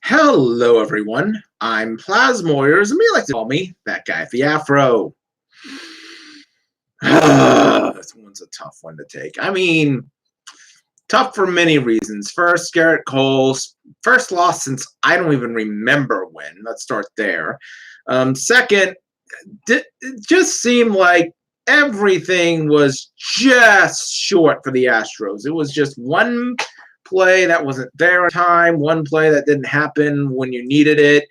Hello, everyone. I'm Plasmoyers, and we like to call me that guy with the afro. This one's a tough one to take. I mean, tough for many reasons. First, Garrett Cole's first loss since I don't even remember when. Let's start there. Second, it just seemed like everything was just short for the Astros. It was just one play that wasn't there in time, one play that didn't happen when you needed it.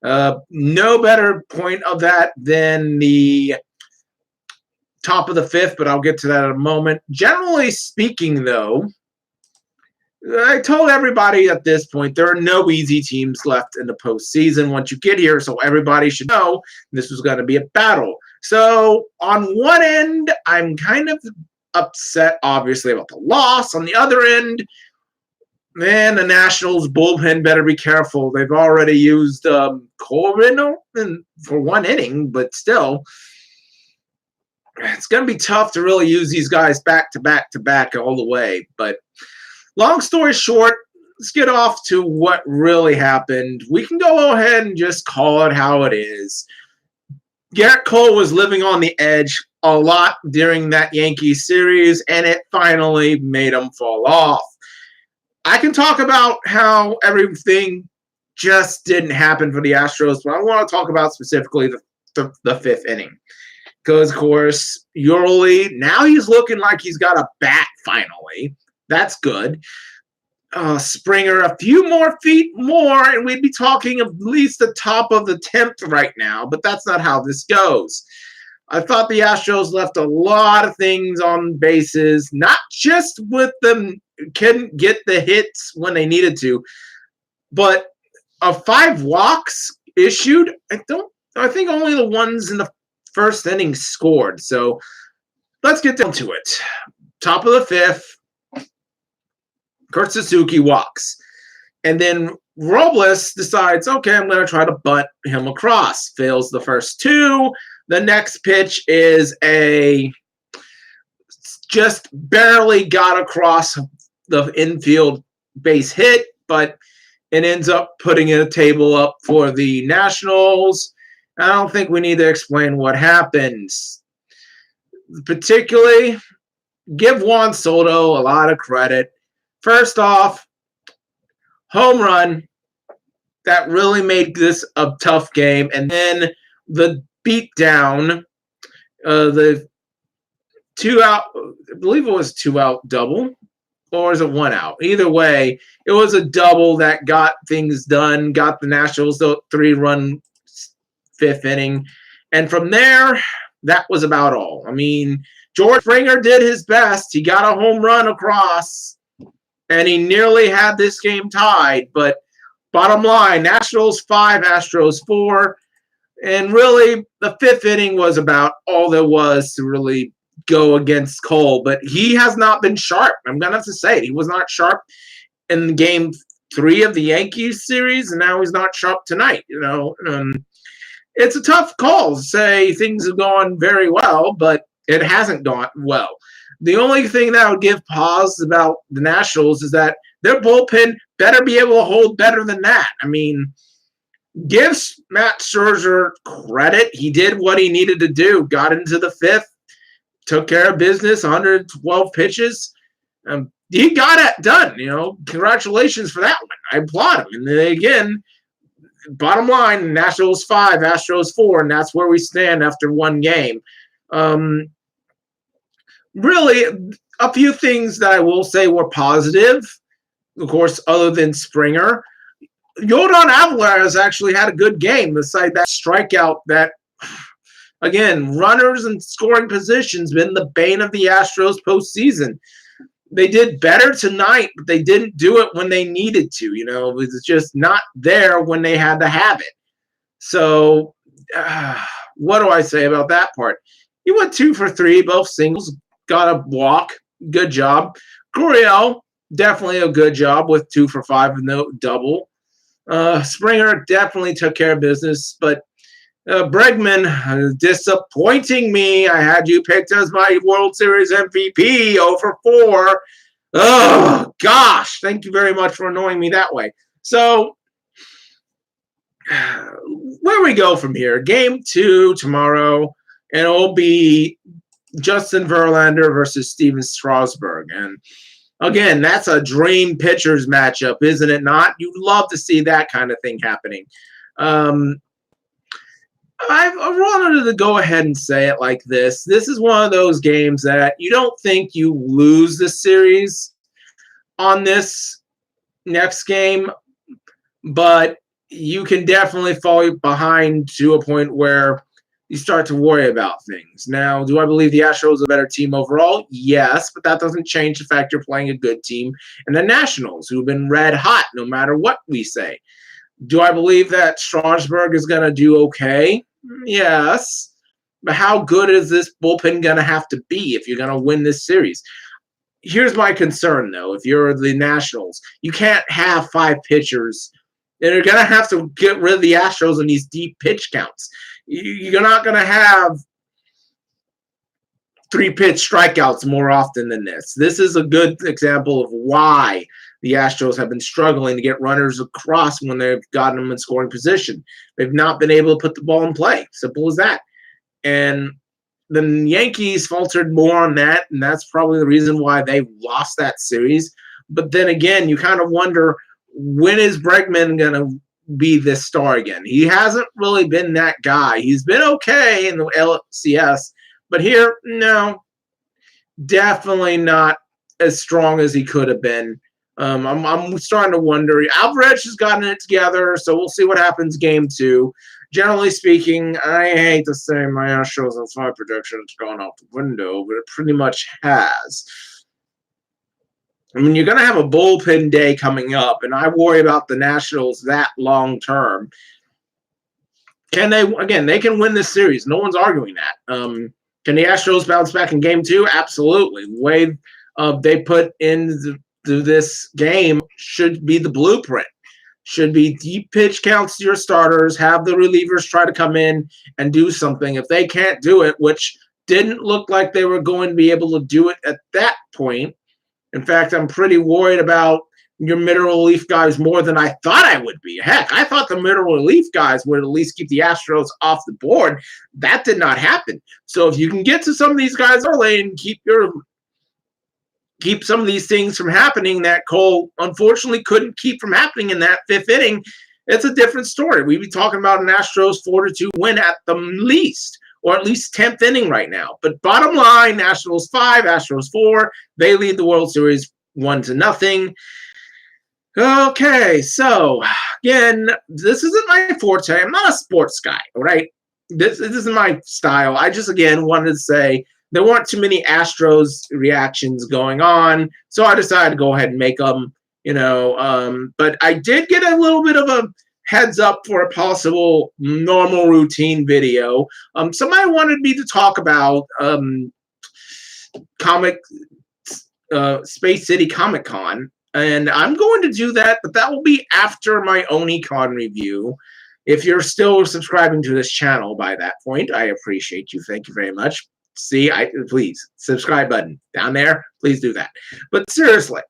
No better point of that than the top of the fifth, but I'll get to that in a moment. Generally speaking, though, I told everybody at this point there are no easy teams left in the postseason once you get here, so everybody should know this was going to be a battle. So on one end, I'm kind of upset, obviously, about the loss. On the other end, man, the Nationals bullpen better be careful. They've already used Corbin for one inning, but still, it's going to be tough to really use these guys back to back to back all the way. But long story short, let's get off to what really happened. We can go ahead and just call it how it is. Garrett Cole was living on the edge a lot during that Yankees series, and it finally made him fall off. I can talk about how everything just didn't happen for the Astros, but I want to talk about specifically the fifth inning. Because, of course, Yurley, now he's looking like he's got a bat finally. That's good. Springer, a few more feet more, and we'd be talking at least the top of the 10th right now, but that's not how this goes. I thought the Astros left a lot of things on bases, not just with them couldn't get the hits when they needed to, but of 5 walks issued, I think only the ones in the first inning scored. So let's get down to it. Top of the fifth, Kurt Suzuki walks. And then Robles decides, okay, I'm going to try to bunt him across. Fails the first 2. The next pitch is just barely got across the infield base hit, but it ends up putting a table up for the Nationals. I don't think we need to explain what happens. Particularly, give Juan Soto a lot of credit. First off, home run. That really made this a tough game. And then the beat down, the 2-out, I believe it was 2-out double, or is it 1 out? Either way, it was a double that got things done, got the Nationals the 3-run fifth inning. And from there, that was about all. I mean, George Springer did his best. He got a home run across, and he nearly had this game tied. But bottom line, Nationals 5, Astros 4. And really, the fifth inning was about all there was to really go against Cole. But he has not been sharp. I'm going to have to say it. He was not sharp in game 3 of the Yankees series, and now he's not sharp tonight. It's a tough call to say things have gone very well, but it hasn't gone well. The only thing that would give pause about the Nationals is that their bullpen better be able to hold better than that. I mean, gives Matt Scherzer credit. He did what he needed to do. Got into the fifth, took care of business, 112 pitches. He got it done. Congratulations for that one. I applaud him. And then again, bottom line, Nationals 5, Astros 4, and that's where we stand after one game. Really, a few things that I will say were positive, of course, other than Springer. Yordan Alvarez actually had a good game beside that strikeout that, again, runners and scoring positions been the bane of the Astros postseason. They did better tonight, but they didn't do it when they needed to. It was just not there when they had to have it. So what do I say about that part? He went 2 for 3, both singles, got a walk. Good job. Gurriel, definitely a good job with 2 for 5 with no double. Springer definitely took care of business, but Bregman, disappointing me. I had you picked as my World Series MVP, 0 for 4. Oh, gosh. Thank you very much for annoying me that way. So, where we go from here. Game 2 tomorrow, and it'll be Justin Verlander versus Steven Strasburg. And again, that's a dream pitchers matchup, isn't it not? You'd love to see that kind of thing happening. I wanted to go ahead and say it like this. This is one of those games that you don't think you lose the series on this next game, but you can definitely fall behind to a point where you start to worry about things. Now, do I believe the Astros are a better team overall? Yes, but that doesn't change the fact you're playing a good team and the Nationals, who've been red hot no matter what we say. Do I believe that Strasburg is going to do okay? Yes. But how good is this bullpen going to have to be if you're going to win this series? Here's my concern, though. If you're the Nationals, you can't have 5 pitchers. And you're going to have to get rid of the Astros in these deep pitch counts. You're not going to have 3-pitch strikeouts more often than this. This is a good example of why the Astros have been struggling to get runners across when they've gotten them in scoring position. They've not been able to put the ball in play. Simple as that. And the Yankees faltered more on that, and that's probably the reason why they lost that series. But then again, you kind of wonder, when is Bregman going to be this star again? He hasn't really been that guy. He's been okay in the LCS, but here, no, definitely not as strong as he could have been. I'm starting to wonder. Alvarez has gotten it together, so we'll see what happens game 2. Generally speaking, I hate to say my Astros and 5 prediction has gone out the window, but it pretty much has. I mean, you're going to have a bullpen day coming up, and I worry about the Nationals that long term. Can they, again, they can win this series. No one's arguing that. Can the Astros bounce back in game 2? Absolutely. The way they put into this game should be the blueprint. Should be deep pitch counts to your starters, have the relievers try to come in and do something. If they can't do it, which didn't look like they were going to be able to do it at that point. In fact, I'm pretty worried about your middle relief guys more than I thought I would be. Heck, I thought the middle relief guys would at least keep the Astros off the board. That did not happen. So if you can get to some of these guys early and keep some of these things from happening that Cole unfortunately couldn't keep from happening in that 5th inning, it's a different story. We'd be talking about an Astros 4-2 win at the least, or at least 10th inning right now. But bottom line, Nationals 5, Astros 4. They lead the World Series 1-0. Okay, so again, this isn't my forte. I'm not a sports guy, right? This isn't my style. I just, again, wanted to say there weren't too many Astros reactions going on, so I decided to go ahead and make them, but I did get a little bit of a heads up for a possible normal routine video. Somebody wanted me to talk about Space City Comic Con, and I'm going to do that, but that will be after my Onicon review. If you're still subscribing to this channel by that point, I appreciate you. Thank you very much. Please, subscribe button down there. Please do that. But seriously,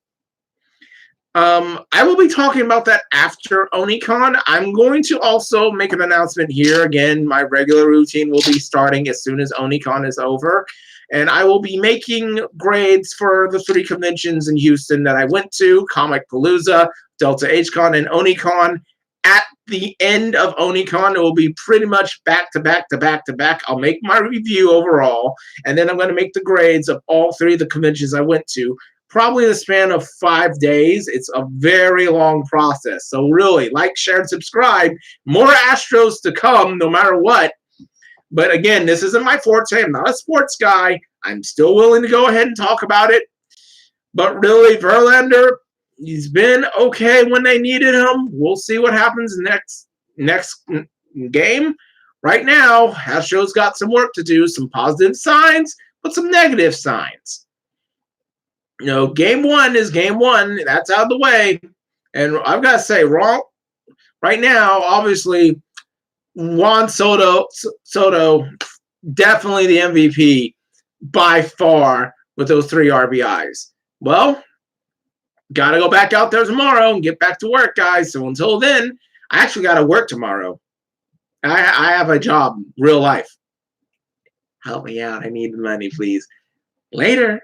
I will be talking about that after Onicon. I'm going to also make an announcement here. Again, my regular routine will be starting as soon as Onicon is over. And I will be making grades for the 3 conventions in Houston that I went to, Comic Palooza, Delta HCon, and Onicon. At the end of Onicon, it will be pretty much back to back to back to back. I'll make my review overall, and then I'm going to make the grades of all 3 of the conventions I went to, probably in the span of 5 days. It's a very long process. So really, like, share, and subscribe. More Astros to come, no matter what. But again, this isn't my forte. I'm not a sports guy. I'm still willing to go ahead and talk about it. But really, Verlander, he's been okay when they needed him. We'll see what happens next game. Right now, Astros got some work to do, some positive signs, but some negative signs. Game 1 is game 1. That's out of the way. And I've got to say, right now, obviously, Juan Soto, definitely the MVP by far with those 3 RBIs. Well, got to go back out there tomorrow and get back to work, guys. So until then, I actually got to work tomorrow. I have a job, real life. Help me out. I need the money, please. Later.